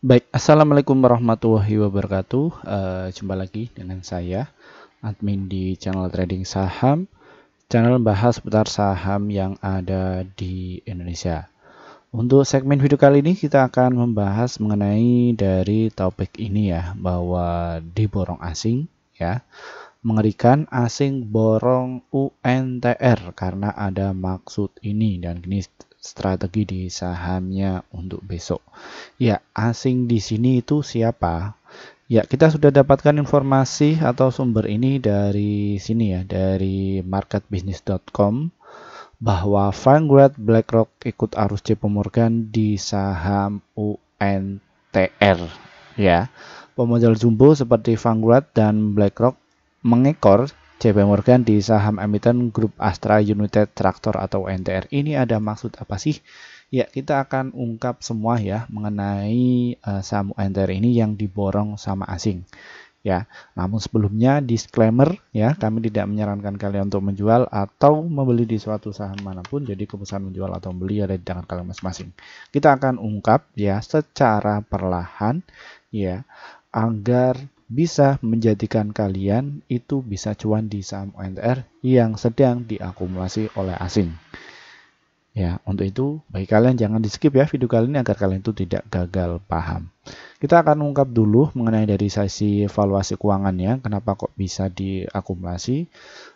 Baik, Assalamualaikum warahmatullahi wabarakatuh. Jumpa lagi dengan saya, admin di channel trading saham, channel bahas seputar saham yang ada di Indonesia. Untuk segmen video kali ini kita akan membahas mengenai dari topik ini ya, bahwa diborong asing ya. Mengerikan, asing borong UNTR karena ada maksud ini, dan ini strategi di sahamnya untuk besok. Ya, asing di sini itu siapa? Ya, kita sudah dapatkan informasi atau sumber ini dari sini ya, dari marketbusiness.com, bahwa Vanguard, BlackRock ikut arus JP Morgan di saham UNTR ya. Pemodal jumbo seperti Vanguard dan BlackRock mengekor JP Morgan di saham emiten grup Astra United Tractor atau UNTR. Ini ada maksud apa sih? Ya, kita akan ungkap semua ya mengenai saham UNTR ini yang diborong sama asing. Ya, namun sebelumnya disclaimer ya, kami tidak menyarankan kalian untuk menjual atau membeli di suatu saham manapun. Jadi keputusan menjual atau membeli ada di tangan kalian masing-masing. Kita akan ungkap ya secara perlahan ya, agar bisa menjadikan kalian itu bisa cuan di saham UNTR yang sedang diakumulasi oleh asing. Ya, untuk itu bagi kalian jangan di skip ya video kali ini agar kalian itu tidak gagal paham. Kita akan ungkap dulu mengenai dari sisi valuasi keuangannya, kenapa kok bisa diakumulasi.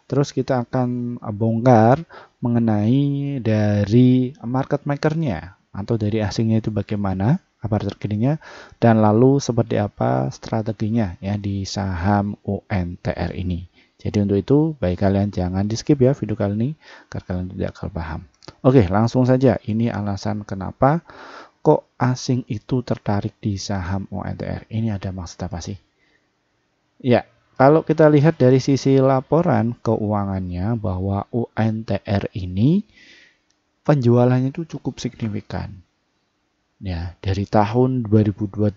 Terus kita akan bongkar mengenai dari market makernya atau dari asingnya itu bagaimana, apa terkininya, dan lalu seperti apa strateginya ya di saham UNTR ini. Jadi untuk itu bagi kalian jangan di skip ya video kali ini agar kalian tidak gagal paham. Oke, langsung saja. Ini alasan kenapa kok asing itu tertarik di saham UNTR. Ini ada maksud apa sih? Ya, kalau kita lihat dari sisi laporan keuangannya bahwa UNTR ini penjualannya itu cukup signifikan. Ya, dari tahun 2022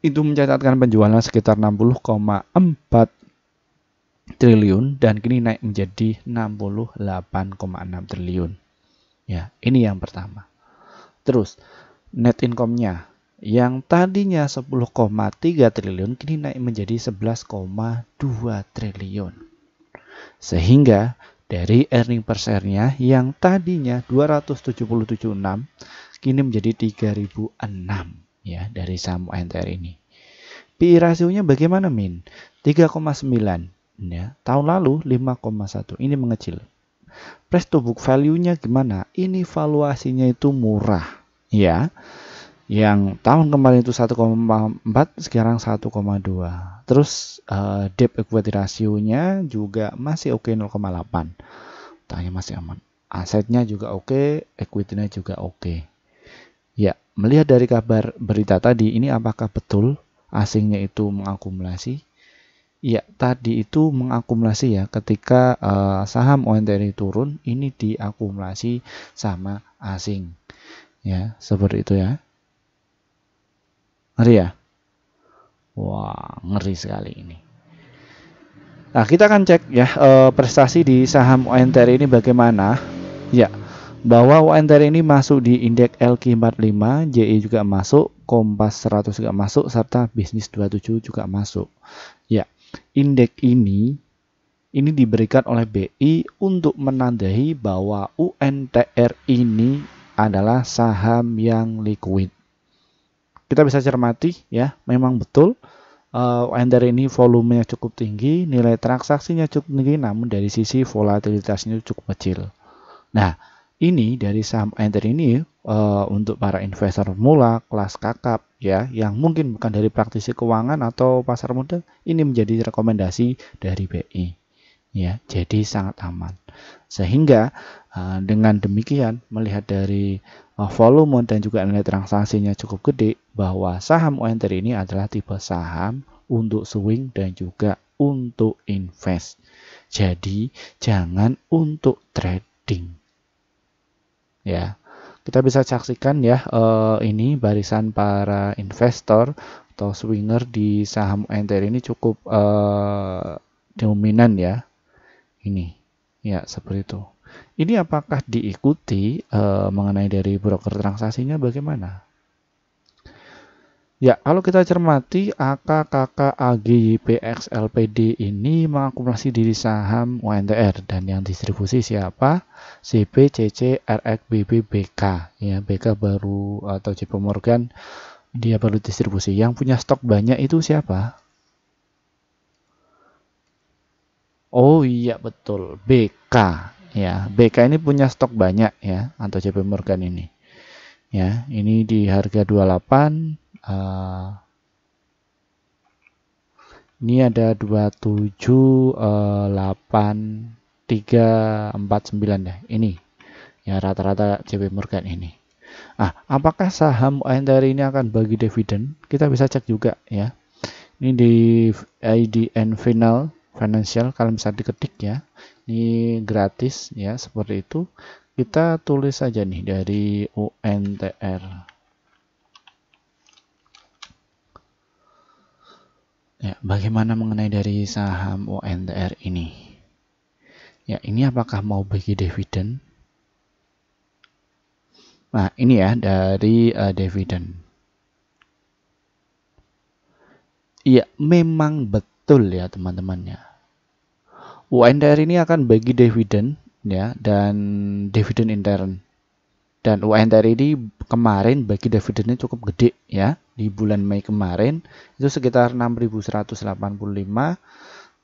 itu mencatatkan penjualan sekitar 60,4 triliun dan kini naik menjadi 68,6 triliun. Ya, ini yang pertama. Terus net income-nya yang tadinya 10,3 triliun kini naik menjadi 11,2 triliun. Sehingga dari earning per share-nya yang tadinya 277,6 kini menjadi 3006 ya dari saham UNTR ini. PI rasionya bagaimana Min? 3,9 ya. Tahun lalu 5,1. Ini mengecil. Price to book value-nya gimana? Ini valuasinya itu murah ya. Yang tahun kemarin itu 1,4, sekarang 1,2. Terus debt equity ratio-nya juga masih oke 0,8. Tanya masih aman. Asetnya juga oke, equity-nya juga oke. Ya, melihat dari kabar berita tadi, ini apakah betul asingnya itu mengakumulasi? Ya, tadi itu mengakumulasi ya, ketika saham UNTR turun, ini diakumulasi sama asing. Ya, seperti itu ya. Ngeri ya? Wah, ngeri sekali ini. Nah, kita akan cek ya prestasi di saham UNTR ini bagaimana. Ya, bahwa UNTR ini masuk di indeks LQ45, JI juga masuk, Kompas 100 juga masuk, serta Bisnis 27 juga masuk. Ya, indeks ini diberikan oleh BI untuk menandai bahwa UNTR ini adalah saham yang liquid. Kita bisa cermati ya, memang betul UNTR ini volumenya cukup tinggi, nilai transaksinya cukup tinggi, namun dari sisi volatilitasnya cukup kecil. Nah, ini dari saham UNTR ini untuk para investor pemula kelas kakap ya, yang mungkin bukan dari praktisi keuangan atau pasar modal, ini menjadi rekomendasi dari BI. Ya, jadi sangat aman. Sehingga dengan demikian melihat dari volume dan juga nilai transaksinya cukup gede, bahwa saham UNTR ini adalah tipe saham untuk swing dan juga untuk invest. Jadi jangan untuk trading. Ya, kita bisa saksikan ya ini barisan para investor atau swinger di saham UNTR ini cukup dominan ya. Ini ya seperti itu. Ini apakah diikuti mengenai dari broker transaksinya bagaimana? Ya, kalau kita cermati AK, KK, AG, YP, XLPD ini mengakumulasi diri saham UNTR dan yang distribusi siapa? CB, CC, RX, BB, BK. Ya, BK baru atau JP Morgan dia baru distribusi. Yang punya stok banyak itu siapa? Oh iya betul, BK. Ya, BK ini punya stok banyak ya, atau JP Morgan ini. Ya, ini di harga 28. Ini ada 278349 deh. Ini ya rata-rata JP Morgan ini. Apakah saham UNTR ini akan bagi dividen? Kita bisa cek juga ya. Ini di IDN Final Financial, kalian bisa diketik ya. Ini gratis ya, seperti itu. Kita tulis saja nih dari UNTR. Ya, bagaimana mengenai dari saham UNTR ini? Ya, ini apakah mau bagi dividen? Nah, ini ya dari dividen. Iya, memang betul ya teman-temannya. UNTR ini akan bagi dividen ya dan dividen intern. Dan UNTR ini kemarin bagi dividennya cukup gede ya. Di bulan Mei kemarin itu sekitar 6.185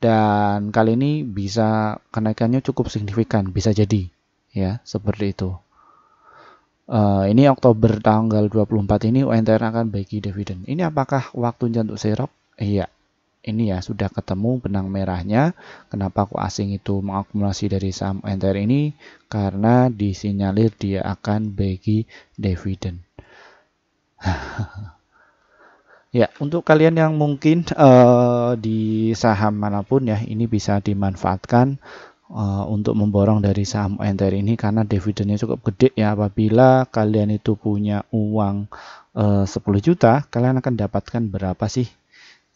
dan kali ini bisa kenaikannya cukup signifikan, bisa jadi ya, seperti itu. Ini Oktober tanggal 24 ini UNTR akan bagi dividen. Ini apakah waktunya untuk serok? Iya, ini ya sudah ketemu benang merahnya. Kenapa kok asing itu mengakumulasi dari saham UNTR ini? Karena disinyalir dia akan bagi dividen. Ya, untuk kalian yang mungkin di saham manapun ya, ini bisa dimanfaatkan untuk memborong dari saham UNTR ini karena dividennya cukup gede ya. Apabila kalian itu punya uang 10 juta, kalian akan dapatkan berapa sih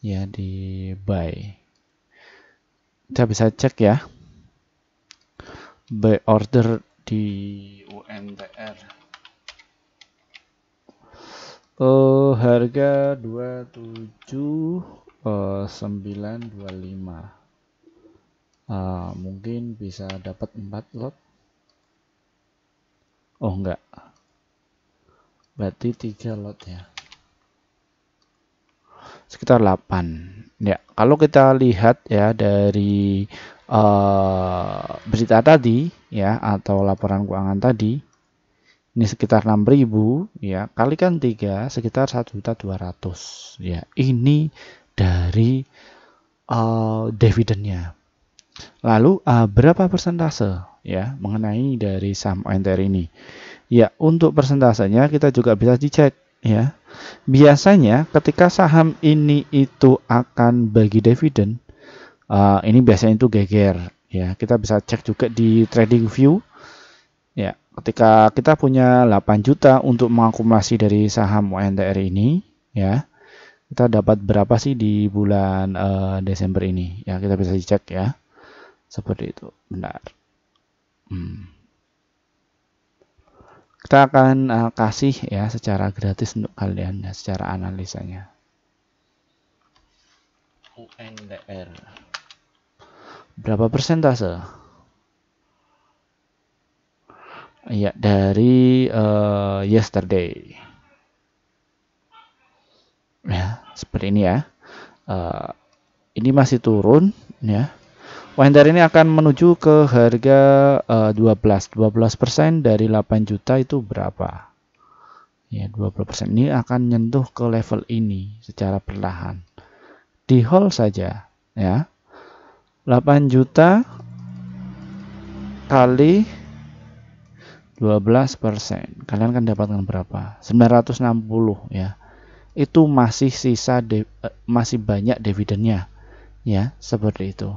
ya di buy. Kita bisa cek ya, buy order di UNTR. Harga 27.925. Mungkin bisa dapat 4 lot. Oh enggak, berarti 3 lot ya, sekitar 8 ya. Kalau kita lihat ya dari berita tadi ya atau laporan keuangan tadi, ini sekitar 6.000 ya, kalikan 3 sekitar 1.200.000 ya. Ini dari dividennya. Lalu berapa persentase ya mengenai dari saham UNTR ini? Ya, untuk persentasenya kita juga bisa dicek ya. Biasanya ketika saham ini itu akan bagi dividen, ini biasanya itu geger ya. Kita bisa cek juga di TradingView ya. Ketika kita punya 8 juta untuk mengakumulasi dari saham UNTR ini ya, kita dapat berapa sih di bulan Desember ini ya, kita bisa dicek ya. Seperti itu. Benar. Kita akan kasih ya secara gratis untuk kalian ya, secara analisanya. UNTR. Berapa persentase? Ya, dari yesterday. Ya, seperti ini ya. Ini masih turun ya. UNTR ini akan menuju ke harga 12% dari 8 juta itu berapa? Ya, 20%. Ini akan nyentuh ke level ini secara perlahan. Di hold saja ya. 8 juta kali 12%. Kalian kan dapatkan berapa? 960 ya. Itu masih sisa masih banyak dividennya ya, seperti itu.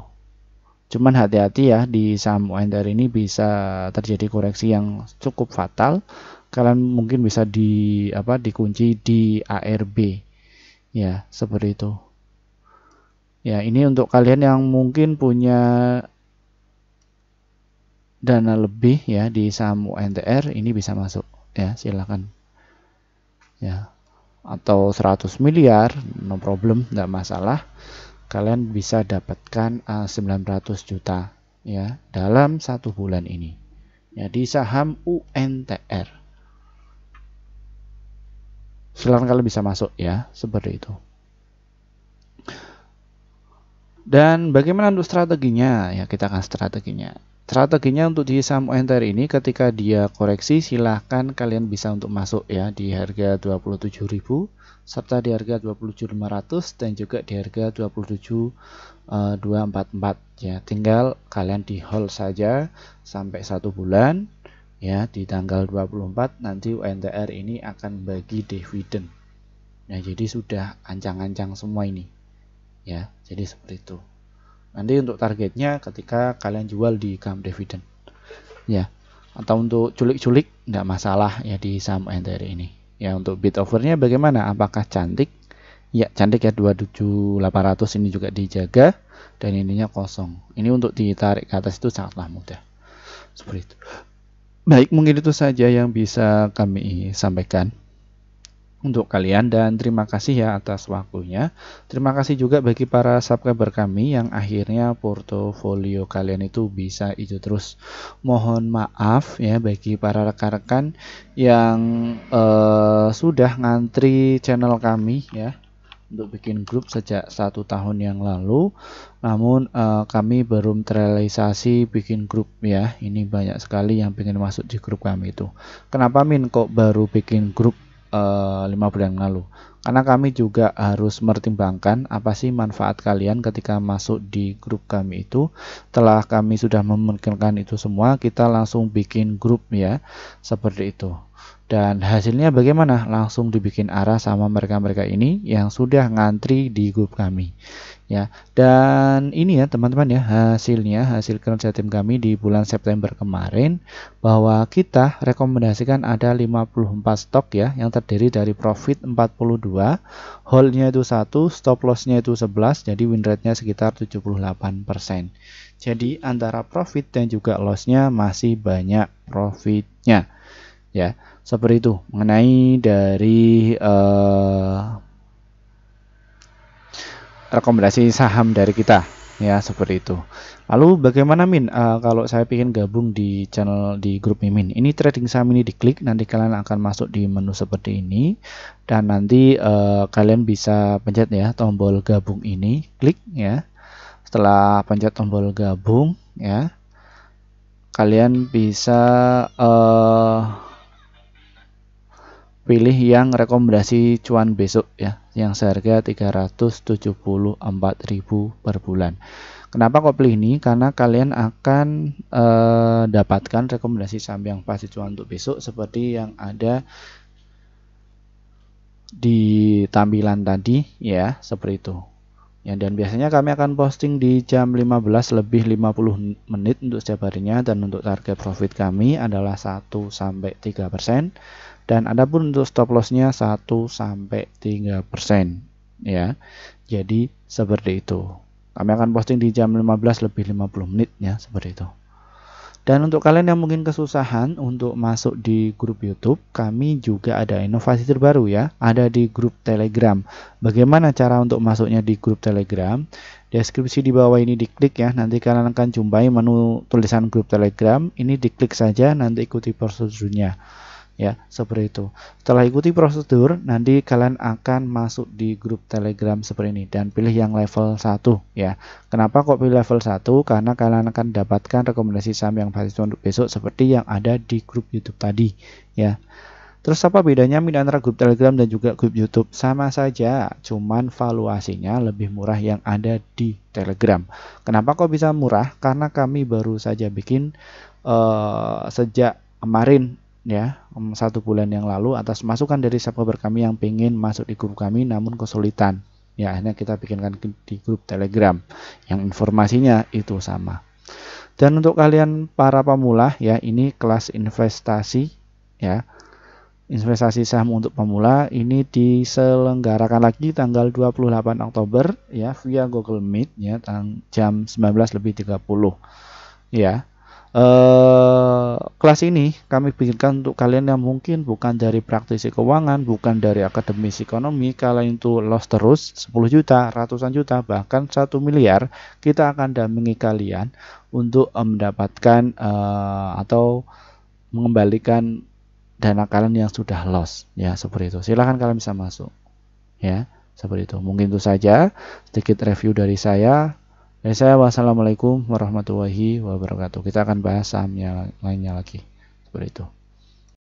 Cuman hati-hati ya, di saham UNTR ini bisa terjadi koreksi yang cukup fatal. Kalian mungkin bisa dikunci di ARB ya, seperti itu. Ya, ini untuk kalian yang mungkin punya dana lebih ya di saham UNTR, ini bisa masuk ya, silakan ya. atau 100 miliar, no problem, tidak masalah. Kalian bisa dapatkan 900 juta ya dalam 1 bulan ini ya di saham UNTR. Silahkan kalian bisa masuk ya, seperti itu. Dan bagaimana untuk strateginya? Ya, kita akan strateginya. Strateginya untuk di saham UNTR ini ketika dia koreksi silahkan kalian bisa untuk masuk ya di harga 27.000 serta di harga 27.500 dan juga di harga 27.244 ya. Tinggal kalian di hold saja sampai 1 bulan ya, di tanggal 24 nanti UNTR ini akan bagi dividen. Nah, jadi sudah ancang-ancang semua ini ya. Jadi seperti itu. Nanti untuk targetnya ketika kalian jual di Camp Dividend ya, atau untuk culik-culik enggak masalah ya di saham UNTR ini ya. Untuk bid overnya bagaimana, apakah cantik? Ya cantik ya, 27.800 ini juga dijaga dan ininya kosong. Ini untuk ditarik ke atas itu sangatlah mudah, seperti itu. Baik, mungkin itu saja yang bisa kami sampaikan untuk kalian dan terima kasih ya atas waktunya. Terima kasih juga bagi para subscriber kami yang akhirnya portofolio kalian itu bisa hijau terus. Mohon maaf ya bagi para rekan-rekan yang sudah ngantri channel kami ya untuk bikin grup sejak 1 tahun yang lalu, namun kami belum terrealisasi bikin grup ya. Ini banyak sekali yang pengen masuk di grup kami itu. Kenapa Min kok baru bikin grup 5 bulan yang lalu? Karena kami juga harus mempertimbangkan apa sih manfaat kalian ketika masuk di grup kami itu. Setelah kami sudah memungkinkan itu semua, kita langsung bikin grup ya, seperti itu. Dan hasilnya bagaimana? Langsung dibikin arah sama mereka-mereka ini yang sudah ngantri di grup kami ya. Dan ini ya teman-teman ya, hasil kerja tim kami di bulan September kemarin, bahwa kita rekomendasikan ada 54 stok ya yang terdiri dari profit 42, holdnya itu 1, stop lossnya itu 11, jadi win rate nya sekitar 78%. Jadi antara profit dan juga lossnya masih banyak profitnya ya. Seperti itu mengenai dari rekomendasi saham dari kita ya, seperti itu. Lalu bagaimana Min kalau saya ingin gabung di channel di grup Mimin? Ini trading saham ini diklik, nanti kalian akan masuk di menu seperti ini dan nanti kalian bisa pencet ya tombol gabung ini, klik ya. Setelah pencet tombol gabung ya, kalian bisa pilih yang rekomendasi cuan besok ya, yang seharga 374.000 per bulan. Kenapa kok pilih ini? Karena kalian akan dapatkan rekomendasi saham yang pasti cuan untuk besok seperti yang ada di tampilan tadi ya, seperti itu. Ya, dan biasanya kami akan posting di jam 15 lebih 50 menit untuk setiap harinya, dan untuk target profit kami adalah 1-3%. Dan adapun untuk stop lossnya 1-3% ya. Jadi seperti itu. Kami akan posting di jam 15 lebih 50 menit ya, seperti itu. Dan untuk kalian yang mungkin kesusahan untuk masuk di grup YouTube, kami juga ada inovasi terbaru ya, ada di grup Telegram. Bagaimana cara untuk masuknya di grup Telegram? Deskripsi di bawah ini diklik ya, nanti kalian akan jumpai menu tulisan grup Telegram. Ini diklik saja, nanti ikuti prosedurnya. Ya, seperti itu. Setelah ikuti prosedur, nanti kalian akan masuk di grup Telegram seperti ini dan pilih yang level 1 ya. Kenapa kok pilih level 1? Karena kalian akan dapatkan rekomendasi saham yang pasti untuk besok seperti yang ada di grup YouTube tadi ya. Terus apa bedanya antara grup Telegram dan juga grup YouTube? Sama saja, cuman valuasinya lebih murah yang ada di Telegram. Kenapa kok bisa murah? Karena kami baru saja bikin sejak kemarin ya, 1 bulan yang lalu, atas masukan dari subscriber kami yang pengen masuk di grup kami namun kesulitan ya, akhirnya kita bikinkan di grup Telegram yang informasinya itu sama. Dan untuk kalian para pemula ya, ini kelas investasi ya, investasi saham untuk pemula ini diselenggarakan lagi tanggal 28 Oktober ya via Google Meet ya, jam 19.30 ya. Kelas ini kami bikinkan untuk kalian yang mungkin bukan dari praktisi keuangan, bukan dari akademisi ekonomi. Kalian itu loss terus 10 juta, ratusan juta, bahkan 1 miliar. Kita akan dampingi kalian untuk mendapatkan atau mengembalikan dana kalian yang sudah loss, ya seperti itu. Silahkan kalian bisa masuk, ya seperti itu. Mungkin itu saja sedikit review dari saya. Wassalamualaikum warahmatullahi wabarakatuh. Kita akan bahas sahamnya lainnya lagi seperti itu.